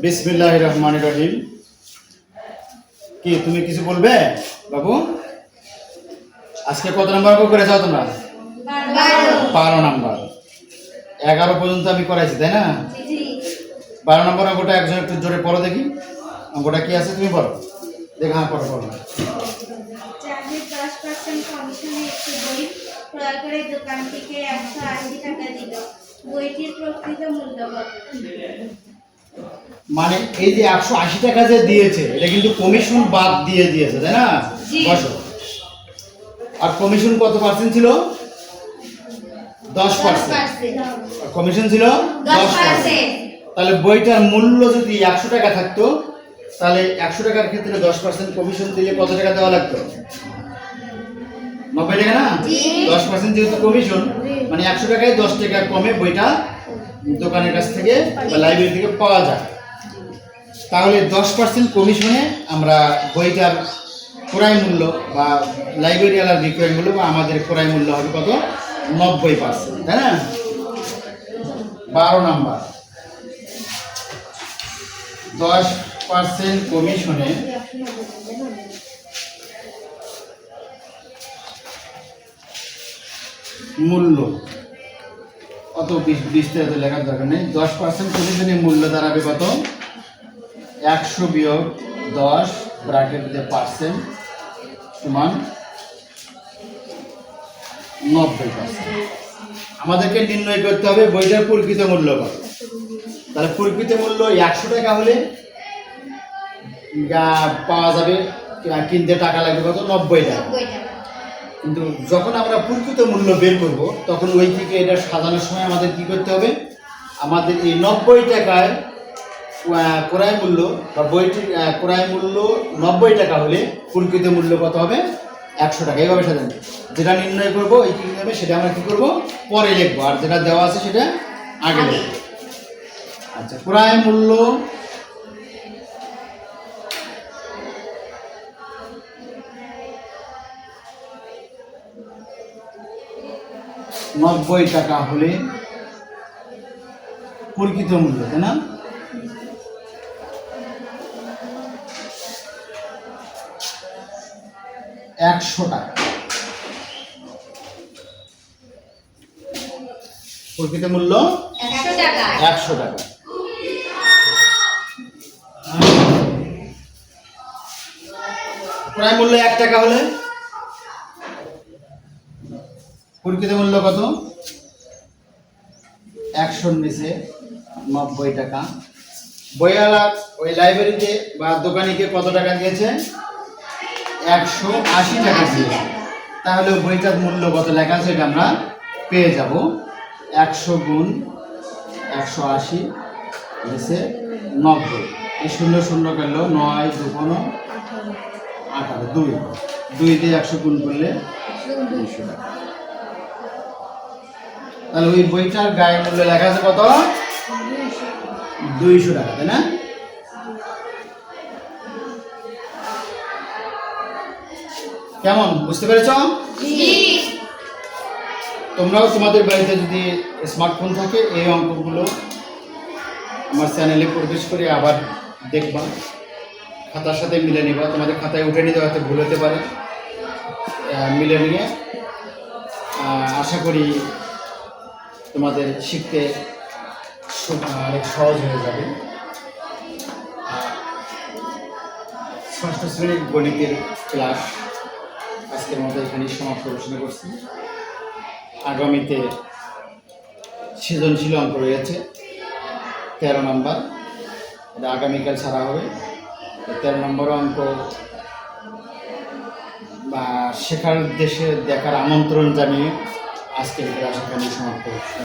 বিসমিল্লাহির রহমানির রহিম। কি তুমি কিছু বলবে বাবু? আজকে কত নাম্বার অঙ্ক করেছো তোমরা? 12 নাম্বার। 11 পর্যন্ত আমি করাইছি, তাই না? 12 নম্বর অঙ্কটা একজন একটু জোরে পড়ো দেখি। অঙ্কটা কি আছে তুমি বলো দেখ। হ্যাঁ, পড়ো পড়ো। চাকরির 10% কমিশনে একটি বই ক্রয় করে দোকানটিকে 180 টাকা দিল। বইটির প্রকৃত মূল্য কত? মানে এই যে 180 টাকা যে দিয়েছে এটা কিন্তু কমিশন বাদ দিয়ে দিয়েছে, তাই না? বসো। আর কমিশন কত পার্সেন্ট ছিল? 10%। কমিশন ছিল 10%। তাহলে বইটার মূল্য যদি 100 টাকা থাকতো তাহলে 100 টাকার ক্ষেত্রে 10% কমিশন দিলে কত টাকা দেওয়া লাগতো? 90 টাকা না? 10% যেহেতু কমিশন, মানে 100 টাকায় 10 টাকা কমে বইটা দোকানের কাছ থেকে বা লাইব্রেরি থেকে পাওয়া যায়। তাহলে 10% কমিশনে আমরা বইটার ক্রয় মূল্য বা লাইব্রেরিওয়ালার বিক্রয় মূল্য বা আমাদের ক্রয় মূল্য হবে কত? 90%, তাই না? 12 নাম্বার 10% কমিশনে মূল্য অত বিস্তারিত লেখার দরকার নেই। 10% কমিশনে মূল্য দাঁড়াবে কত? 100 বিয়োগ 10 ব্র্যাকেট দিয়ে পার্সেন্ট সমান 90%। আমাদেরকে নির্ণয় করতে হবে বইটার প্রকৃত মূল্য কত। তাহলে প্রকৃত মূল্য 100 টাকা হলে পাওয়া যাবে, কিনতে টাকা লাগবে কত? 90 টাকা। কিন্তু যখন আমরা প্রকৃত মূল্য বের করব তখন ওই থেকে এটা সাজানোর সময় আমাদের কি করতে হবে? আমাদের এই 90 টাকায় ক্রয় মূল্য বা বইটির ক্রয় মূল্য 90 টাকা হলে প্রকৃত মূল্য কত হবে? 100 টাকা। এইভাবে সাজানো। যেটা নির্ণয় করবো এই কি হবে সেটা আমরা কি করব? পরে লিখবো, আর যেটা দেওয়া আছে সেটা আগে লিখবো। আচ্ছা, ক্রয় মূল্য নব্বই টাকা হলে প্রকৃত মূল্য, তাই না? একশো টাকা প্রকৃত মূল্য 100 টাকা। ক্রয় মূল্য 1 টাকা হলে প্রকৃত মূল্য কত? 100 নিচে 90 টাকা। বইওয়ালা ওই লাইব্রেরিতে বা দোকানিকে কত টাকা দিয়েছে? 180 টাকা দিয়েছে। তাহলে বইটার মূল্য কত লেখা আছে এটা আমরা পেয়ে যাব। 100 গুণ 180 নিচে 90। এই 0 0 গেল 9 2 18 2 দিয়ে 100 গুণ করলে 200 টাকা। তাহলে ওই বইটার গায়ে মূল্য লেখা আছে কত? 200 টাকা, তাই না? কেমন বুঝতে পেরেছ? তোমরাও তোমাদের বাড়িতে যদি স্মার্টফোন থাকে এই অঙ্কগুলো আমার চ্যানেলে প্রবেশ করে আবার দেখবা, খাতার সাথে মিলে নিবা। তোমাদের খাতায় উঠে নিতে হয়তো ভুল হতে পারে, মিলে নিয়ে আশা করি তোমাদের শিখতে অনেক সহজ হয়ে যাবে। ষষ্ঠ শ্রেণীর গণিতের ক্লাস আজকের মতো এখানেই সমাপ্ত ঘোষণা করছি। আগামীতে সৃজনশীল অঙ্ক রয়েছে 13 নম্বর, এটা আগামীকাল ছাড়া হবে। 13 নম্বর অঙ্ক বা শেখার উদ্দেশ্যে দেখার আমন্ত্রণ জানিয়ে আজকের ক্লাস এখানেই সমাপ্ত হচ্ছে।